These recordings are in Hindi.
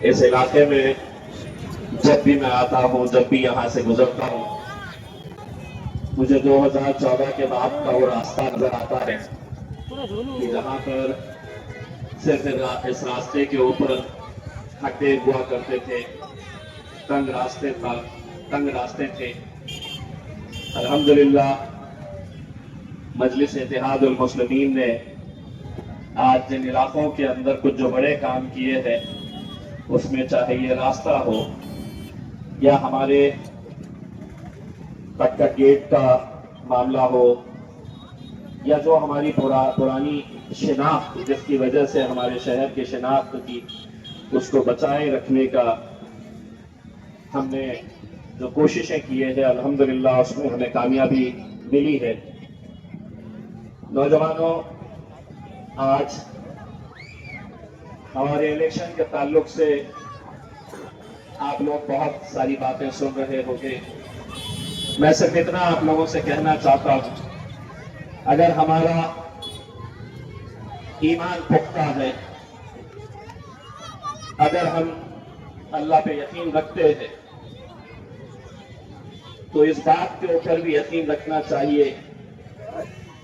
इस इलाके में जब भी मैं आता हूँ, जब भी यहाँ से गुजरता हूँ, मुझे 2014 के बाद का वो रास्ता नजर आता है कि जहाँ पर सिर्फ इस रास्ते के ऊपर खड्डे हुआ करते थे, तंग रास्ते थे। अल्हम्दुलिल्लाह मजलिस इत्तेहादुल मुस्लिमीन ने आज जिन इलाकों के अंदर कुछ जो बड़े काम किए हैं, उसमें चाहे ये रास्ता हो या हमारे कटका गेट का मामला हो या जो हमारी पुरानी शिनाख्त जिसकी वजह से हमारे शहर की शिनाख्त की उसको बचाए रखने का हमने जो कोशिशें की है, अल्हम्दुलिल्लाह उसमें हमें कामयाबी मिली है। नौजवानों, आज हमारे इलेक्शन के ताल्लुक से आप लोग बहुत सारी बातें सुन रहे होंगे। मैं सिर्फ इतना आप लोगों से कहना चाहता हूं, अगर हमारा ईमान पुख्ता है, अगर हम अल्लाह पे यकीन रखते हैं, तो इस बात के ऊपर भी यकीन रखना चाहिए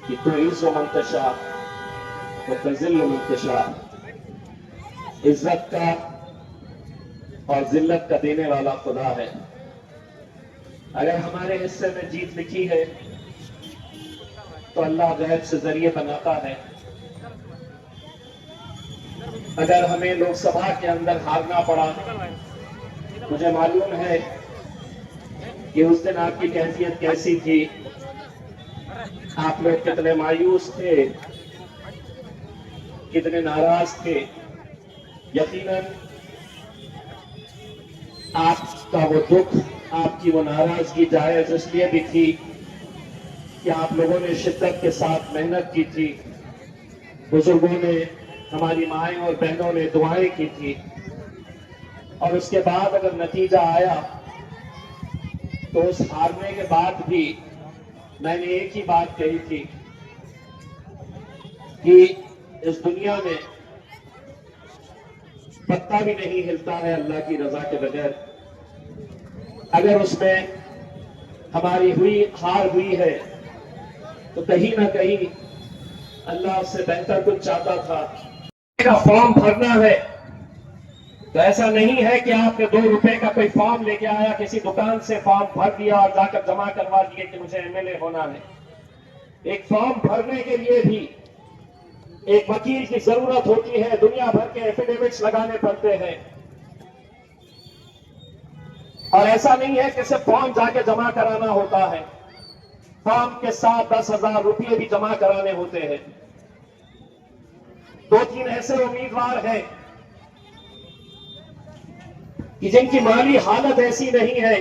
कि तुइज़्ज़ु मन तशा व तुज़िल्लु मन तशा, इज्जत का और जिल्लत का देने वाला खुदा है। अगर हमारे हिस्से में जीत लिखी है तो अल्लाह गैब से जरिए बनाता है। अगर हमें लोकसभा के अंदर हारना पड़ा, मुझे मालूम है कि उस दिन आपकी कैफियत कैसी थी, आप लोग कितने मायूस थे, कितने नाराज थे। यकीनन आपका वो दुख, आपकी वो नाराजगी जायज इसलिए भी थी कि आप लोगों ने शिद्दत के साथ मेहनत की थी, बुजुर्गों ने, हमारी माएं और बहनों ने दुआएं की थी, और उसके बाद अगर नतीजा आया तो उस हारने के बाद भी मैंने एक ही बात कही थी कि इस दुनिया में पत्ता भी नहीं हिलता है अल्लाह की रजा के बगैर। अगर उसमें हमारी हार हुई है तो कहीं ना कहीं अल्लाह उससे बेहतर कुछ चाहता था। का फॉर्म भरना है तो ऐसा नहीं है कि आपने 2 रुपए का कोई फॉर्म लेके आया, किसी दुकान से फॉर्म भर दिया और जाकर जमा करवा दिए कि मुझे एमएलए होना है। एक फॉर्म भरने के लिए भी एक वकील की जरूरत होती है, दुनिया भर के एफिडेविट्स लगाने पड़ते हैं, और ऐसा नहीं है कि सिर्फ फॉर्म जाके जमा कराना होता है, फॉर्म के साथ 10,000 रुपये भी जमा कराने होते हैं। 2-3 ऐसे उम्मीदवार हैं कि जिनकी माली हालत ऐसी नहीं है,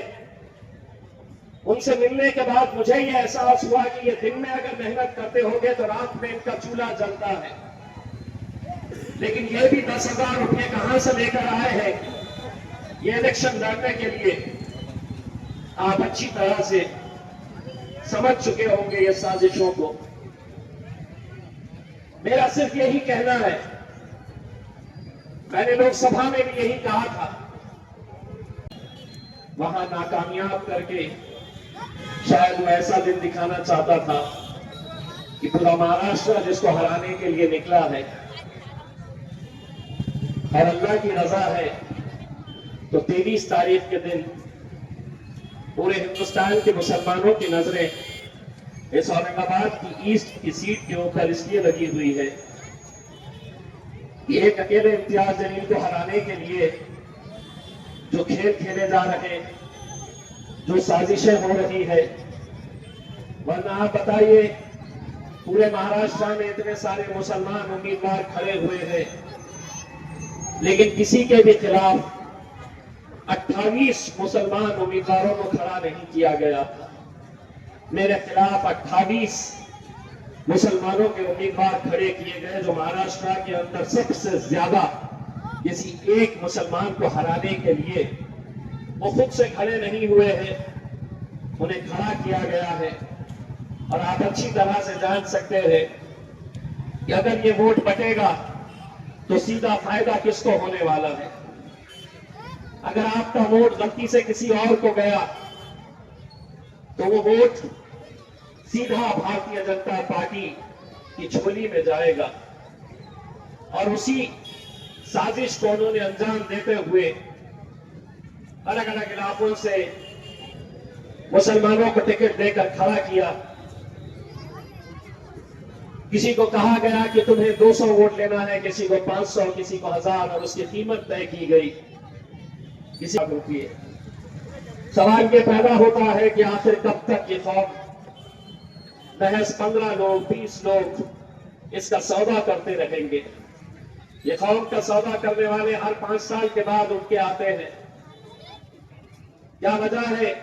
उनसे मिलने के बाद मुझे यह एहसास हुआ कि ये दिन में अगर मेहनत करते होंगे तो रात में इनका चूल्हा जलता है। लेकिन ये भी 10,000 रुपये कहां से लेकर आए हैं ये इलेक्शन लड़ने के लिए? आप अच्छी तरह से समझ चुके होंगे ये साजिशों को। मेरा सिर्फ यही कहना है, मैंने लोकसभा में भी यही कहा था, वहां नाकामयाब करके शायद वो ऐसा दिन दिखाना चाहता था कि पूरा महाराष्ट्र जिसको हराने के लिए निकला है और अल्लाह की रजा है तो 23 तारीख के दिन पूरे हिंदुस्तान के मुसलमानों की नजरें इस औरंगाबाद की ईस्ट की सीट के ऊपर इसलिए लगी हुई है कि एक अकेले इम्तियाज जलील को हराने के लिए जो खेल खेले जा रहे, जो साजिशें हो रही है, वरना आप बताइए पूरे महाराष्ट्र में इतने सारे मुसलमान उम्मीदवार खड़े हुए हैं, लेकिन किसी के भी खिलाफ 28 मुसलमान उम्मीदवारों को खड़ा नहीं किया गया। मेरे खिलाफ 28 मुसलमानों के उम्मीदवार खड़े किए गए, जो महाराष्ट्र के अंदर सबसे ज्यादा किसी एक मुसलमान को हराने के लिए वो खुद से खड़े नहीं हुए हैं, उन्हें खड़ा किया गया है। और आप अच्छी तरह से जान सकते हैं कि अगर ये वोट बटेगा तो सीधा फायदा किसको होने वाला है? अगर आपका वोट गलती से किसी और को गया तो वो वोट सीधा भारतीय जनता पार्टी की झोली में जाएगा। और उसी साजिश को उन्होंने अंजाम देते हुए अलग अलग इलाकों से मुसलमानों को टिकट देकर खड़ा किया। किसी को कहा गया कि तुम्हें 200 वोट लेना है, किसी को 500, किसी को 1000, और उसकी कीमत तय की गई। किसी होती है। सवाल ये पैदा होता है कि आखिर कब तक ये कौम महज 15 लोग 20 लोग इसका सौदा करते रहेंगे। ये कौम का सौदा करने वाले हर 5 साल के बाद उनके आते हैं। क्या वजह है